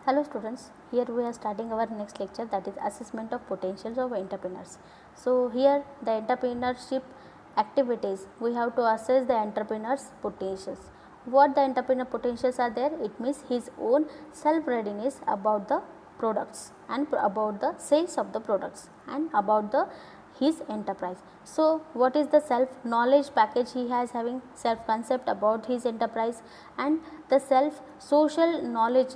Hello students, here we are starting our next lecture, that is assessment of potentials of entrepreneurs. So here the entrepreneurship activities, we have to assess the entrepreneur's potentials. What the entrepreneur potentials are there? It means his own self readiness about the products and about the sales of the products and about the his enterprise. So what is the self knowledge package he has, having self concept about his enterprise and the self social knowledge,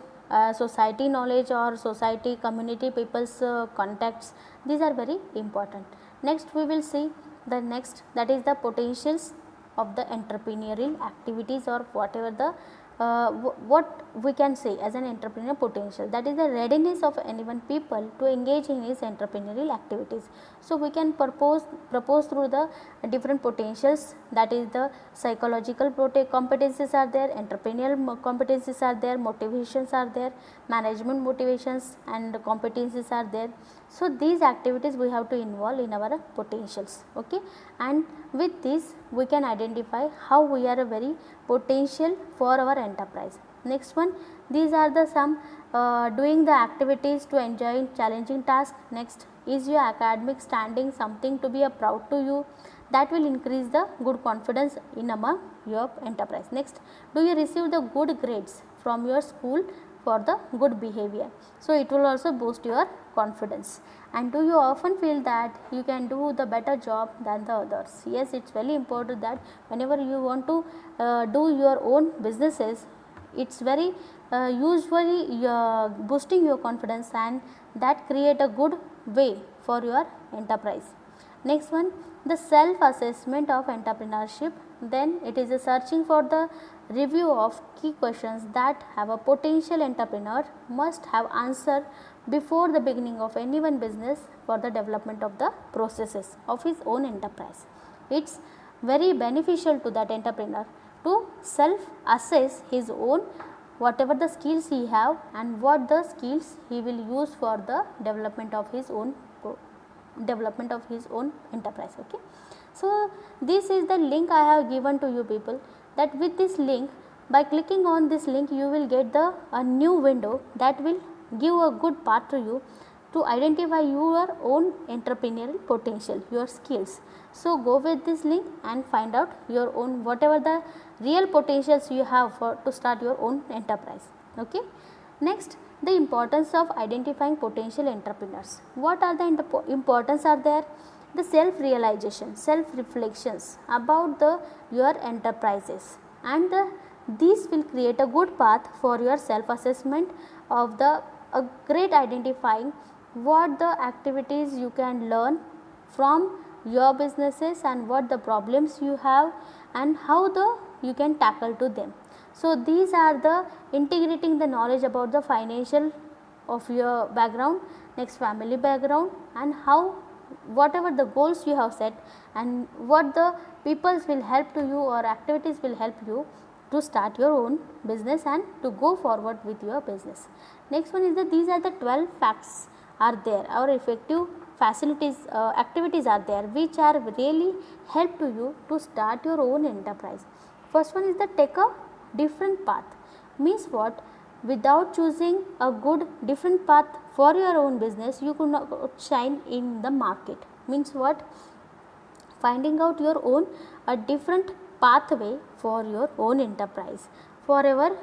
society knowledge or society community people's contacts, these are very important. Next we will see the next, that is the potentials of the entrepreneurial activities or whatever the what we can say as an entrepreneur potential, that is the readiness of anyone people to engage in his entrepreneurial activities. So we can propose through the different potentials, that is the psychological competencies are there, entrepreneurial competencies are there, motivations are there, management motivations and competencies are there. So these activities we have to involve in our potentials, okay, and with this we can identify how we are a very potential for our enterprise. Next one, these are the some doing the activities to enjoy challenging tasks. Next, is your academic standing something to be a proud to you? That will increase the good confidence in among your enterprise. Next, do you receive the good grades from your school for the good behavior? So it will also boost your confidence. And do you often feel that you can do the better job than the others? Yes, it's very important that whenever you want to do your own businesses, it's very usually boosting your confidence and that create a good way for your enterprise. Next one, the self assessment of entrepreneurship, then it is a searching for the review of key questions that have a potential entrepreneur must have answered before the beginning of any one business for the development of the processes of his own enterprise. It's very beneficial to that entrepreneur to self assess his own whatever the skills he have and what the skills he will use for the development of his own enterprise, okay. So this is the link I have given to you people, that with this link, by clicking on this link you will get the a new window that will give a good path to you to identify your own entrepreneurial potential, your skills. So go with this link and find out your own whatever the real potentials you have for to start your own enterprise, okay. Next, the importance of identifying potential entrepreneurs. What are the importance are there? The self realization, self reflections about the your enterprises, and these will create a good path for your self assessment of the a great identifying what the activities you can learn from your businesses and what the problems you have and how the you can tackle to them. So these are the integrating the knowledge about the financial of your background, next family background, and how whatever the goals you have set and what the peoples will help to you or activities will help you to start your own business and to go forward with your business. Next one is that these are the 12 facts are there, our effective facilities activities are there which are really help to you to start your own enterprise. First one is the take a different path, means what, without choosing a good different path for your own business you could not shine in the market, means what, finding out your own a different pathway for your own enterprise. Forever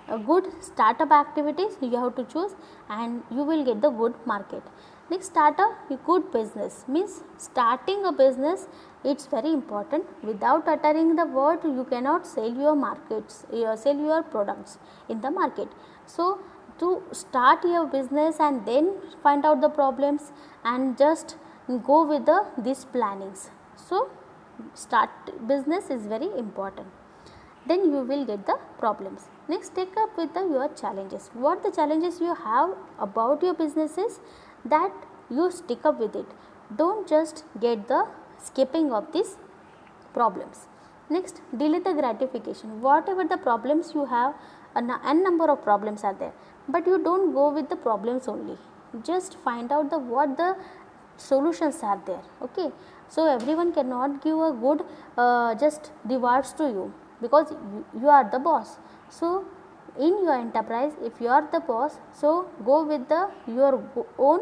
a good startup activities you have to choose and you will get the good market. Next, start a good business, means starting a business, it's very important. Without uttering the word you cannot sell your markets, sell your products in the market. So to start your business and then find out the problems and just go with the these plannings. So start business is very important, then you will get the problems. Next, take up with your challenges, what the challenges you have about your businesses, that you stick up with it, don't just get the skipping of these problems. Next, delay the gratification, whatever the problems you have, n number of problems are there, but you don't go with the problems only, just find out the what the solutions are there, okay. So everyone cannot give a good just rewards to you because you are the boss. So in your enterprise, if you are the boss, so go with your own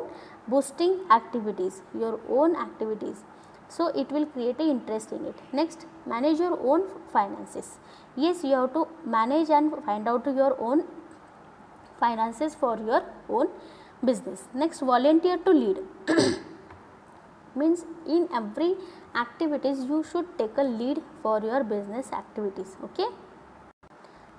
boosting activities, your own activities. So it will create a interest in it. Next, manage your own finances. Yes, you have to manage and find out your own finances for your own business. Next, volunteer to lead. Means in every activities you should take a lead for your business activities. Okay.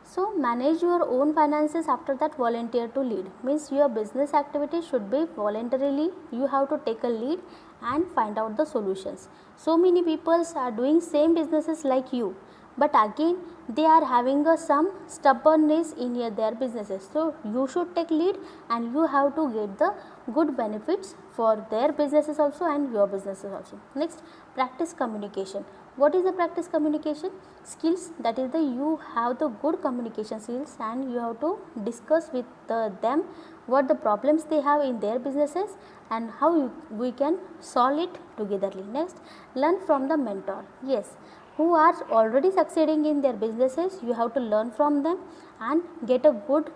So manage your own finances, after that volunteer to lead. Means your business activity should be voluntarily, you have to take a lead and find out the solutions. So many people are doing same businesses like you, but again they are having some stubbornness in their businesses. So you should take lead and you have to get the good benefits for their businesses also and your businesses also. Next, practice communication. What is the practice communication? Skills, that is you have the good communication skills and you have to discuss with them what the problems they have in their businesses and how we can solve it togetherly. Next, learn from the mentor. Yes, who are already succeeding in their businesses, you have to learn from them and get a good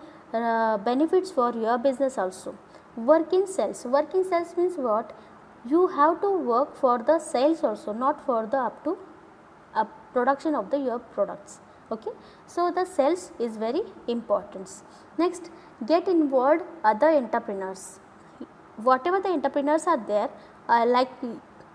benefits for your business also. Work in sales. Work in sales means what? You have to work for the sales also, not for the up to production of your products. Okay, so the sales is very important. Next, get involved other entrepreneurs. Whatever the entrepreneurs are there, like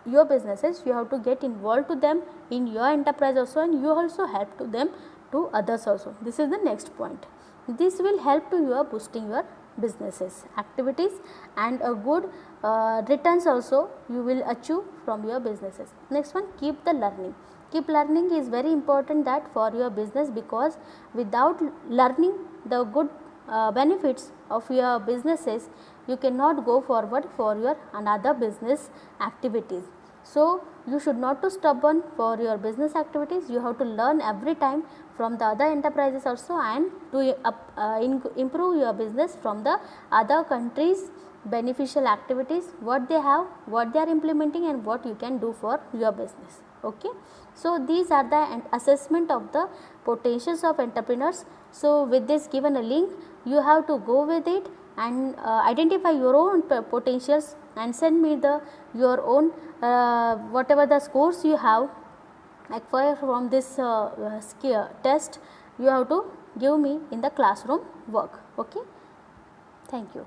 your businesses, you have to get involved to them in your enterprise also, and you also help to them to others also. This is the next point. This will help to your boosting your businesses activities and a good returns also you will achieve from your businesses. Next one, keep the learning. Keep learning is very important that for your business, because without learning the good benefits of your businesses, you cannot go forward for your another business activities. So you should not to stubborn for your business activities. You have to learn every time from the other enterprises also and to improve your business from the other countries beneficial activities, what they have, what they are implementing and what you can do for your business. Okay. So these are the assessment of the potentials of entrepreneurs. So with this given a link, you have to go with it and identify your own potentials and send me your own whatever the scores you have acquired from this test, you have to give me in the classroom work. Okay. Thank you.